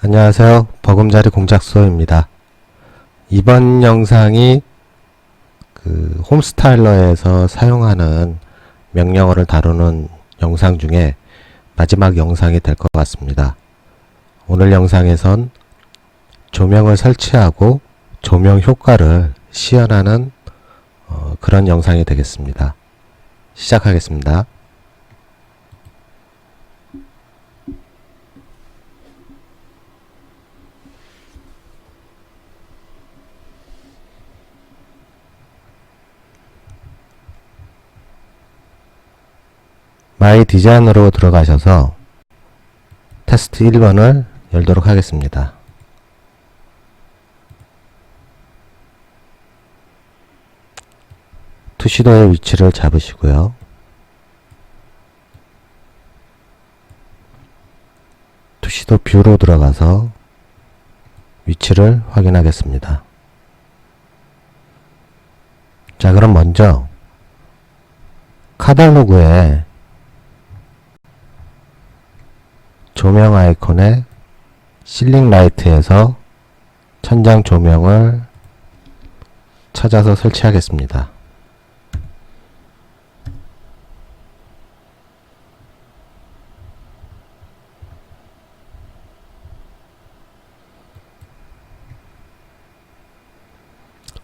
안녕하세요. 버금자리 공작소입니다. 이번 영상이 홈스타일러에서 사용하는 명령어를 다루는 영상 중에 마지막 영상이 될 것 같습니다. 오늘 영상에선 조명을 설치하고 조명 효과를 시연하는 그런 영상이 되겠습니다. 시작하겠습니다. 마이 디자인으로 들어가셔서 테스트 1번을 열도록 하겠습니다. 투시도의 위치를 잡으시고요. 투시도 뷰로 들어가서 위치를 확인하겠습니다. 자, 그럼 먼저 카탈로그에 조명 아이콘에 실링 라이트에서 천장 조명을 찾아서 설치하겠습니다.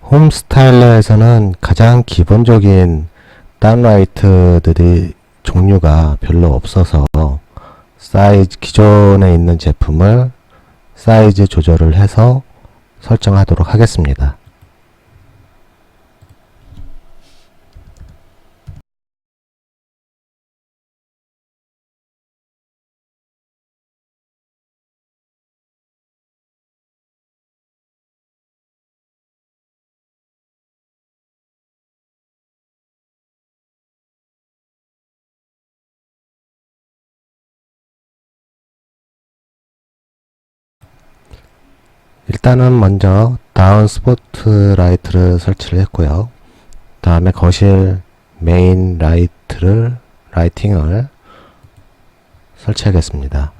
홈스타일러에서는 가장 기본적인 다운라이트들이 종류가 별로 없어서 기존에 있는 제품을 사이즈 조절을 해서 설정하도록 하겠습니다. 일단은 먼저 다운 스포트라이트를 설치를 했고요. 다음에 거실 메인 라이팅을 설치하겠습니다.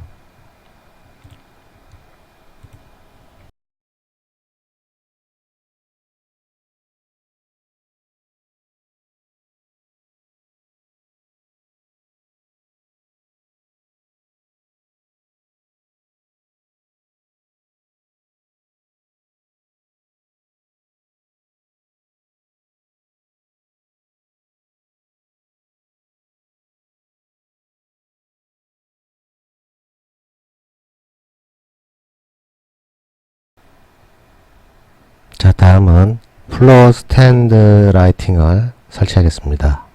자, 다음은 플로어 스탠드 라이팅을 설치하겠습니다.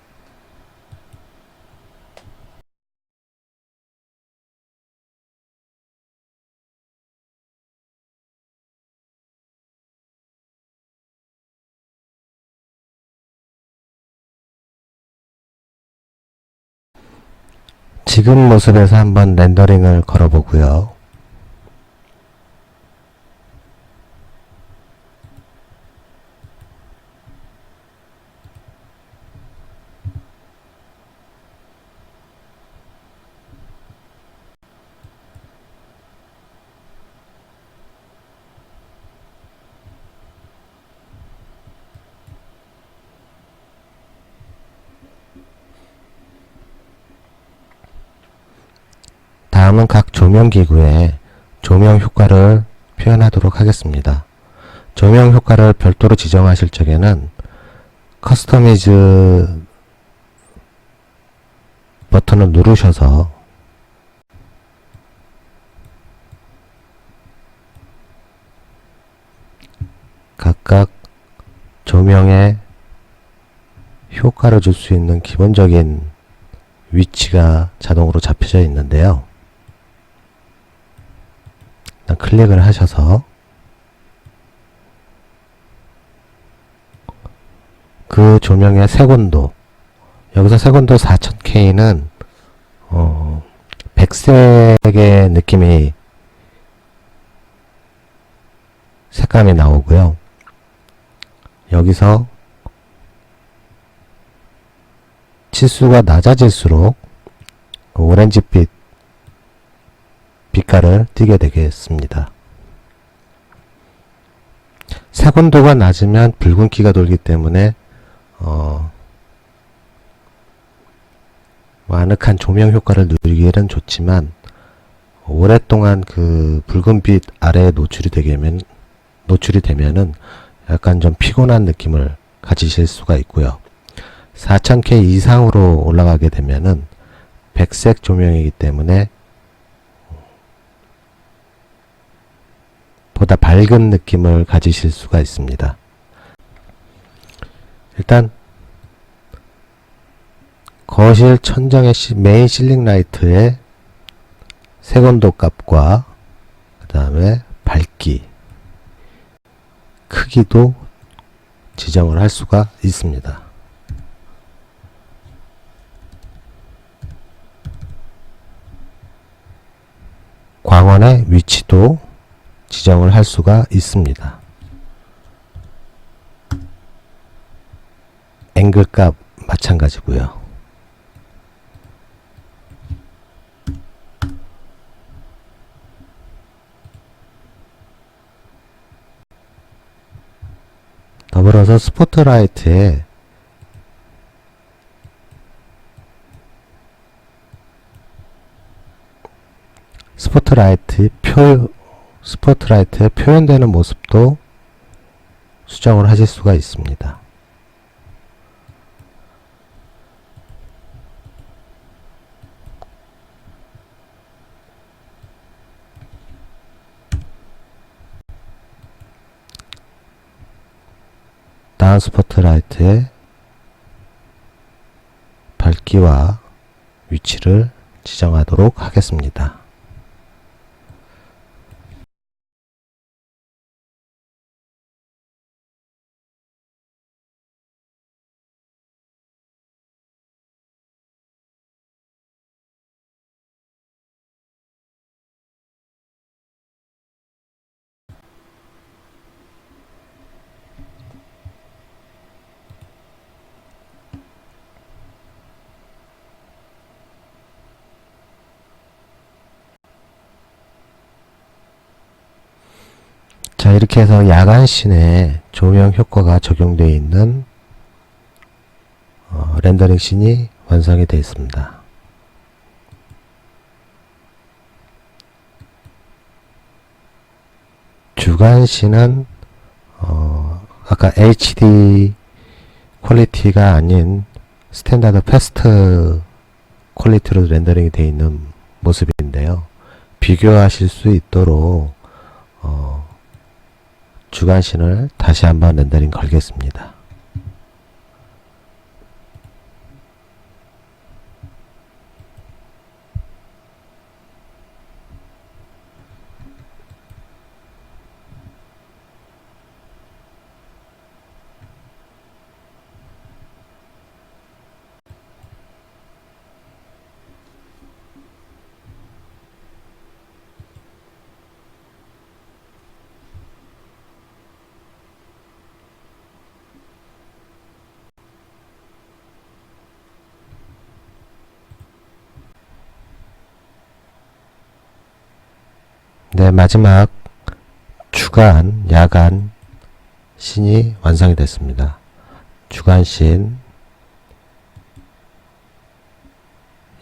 지금 모습에서 한번 렌더링을 걸어보고요. 다음은 각 조명기구에 조명 효과를 표현하도록 하겠습니다. 조명 효과를 별도로 지정하실 적에는 커스터미즈 버튼을 누르셔서 각각 조명에 효과를 줄 수 있는 기본적인 위치가 자동으로 잡혀져 있는데요. 일단 클릭을 하셔서 그 조명의 색온도, 여기서 색온도 4000K는 백색의 느낌이 색감이 나오고요. 여기서 치수가 낮아질수록 오렌지빛 빛깔을 띠게 되겠습니다. 색온도가 낮으면 붉은기가 돌기 때문에 아늑한 조명 효과를 누리기에는 좋지만 오랫동안 그 붉은빛 아래에 노출이 되면은 약간 좀 피곤한 느낌을 가지실 수가 있고요. 4000K 이상으로 올라가게 되면은 백색 조명이기 때문에 보다 밝은 느낌을 가지실 수가 있습니다. 일단 거실 천장의 메인 실링 라이트의 색온도 값과 그 다음에 밝기, 크기도 지정을 할 수가 있습니다. 광원의 위치도 지정을 할 수가 있습니다. 앵글 값 마찬가지고요. 더불어서 스포트라이트의 스포트라이트에 표현되는 모습도 수정을 하실 수가 있습니다. 다운 스포트라이트의 밝기와 위치를 지정하도록 하겠습니다. 자, 이렇게 해서 야간씬에 조명 효과가 적용되어 있는 렌더링 씬이 완성이 되어 있습니다. 주간씬은 아까 HD 퀄리티가 아닌 스탠다드 패스트 퀄리티로 렌더링이 되어 있는 모습인데요. 비교하실 수 있도록 주간씬을 다시 한번 렌더링 걸겠습니다. 네, 마지막 주간, 야간 씬이 완성이 됐습니다. 주간 씬,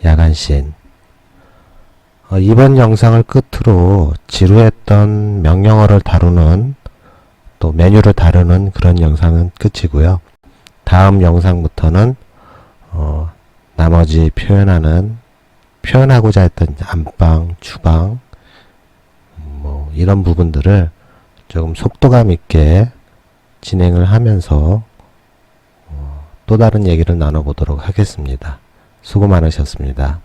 야간 씬. 이번 영상을 끝으로 지루했던 명령어를 다루는 또 메뉴를 다루는 그런 영상은 끝이고요. 다음 영상부터는 나머지 표현하고자 했던 안방, 주방 이런 부분들을 조금 속도감 있게 진행을 하면서 또 다른 얘기를 나눠보도록 하겠습니다. 수고 많으셨습니다.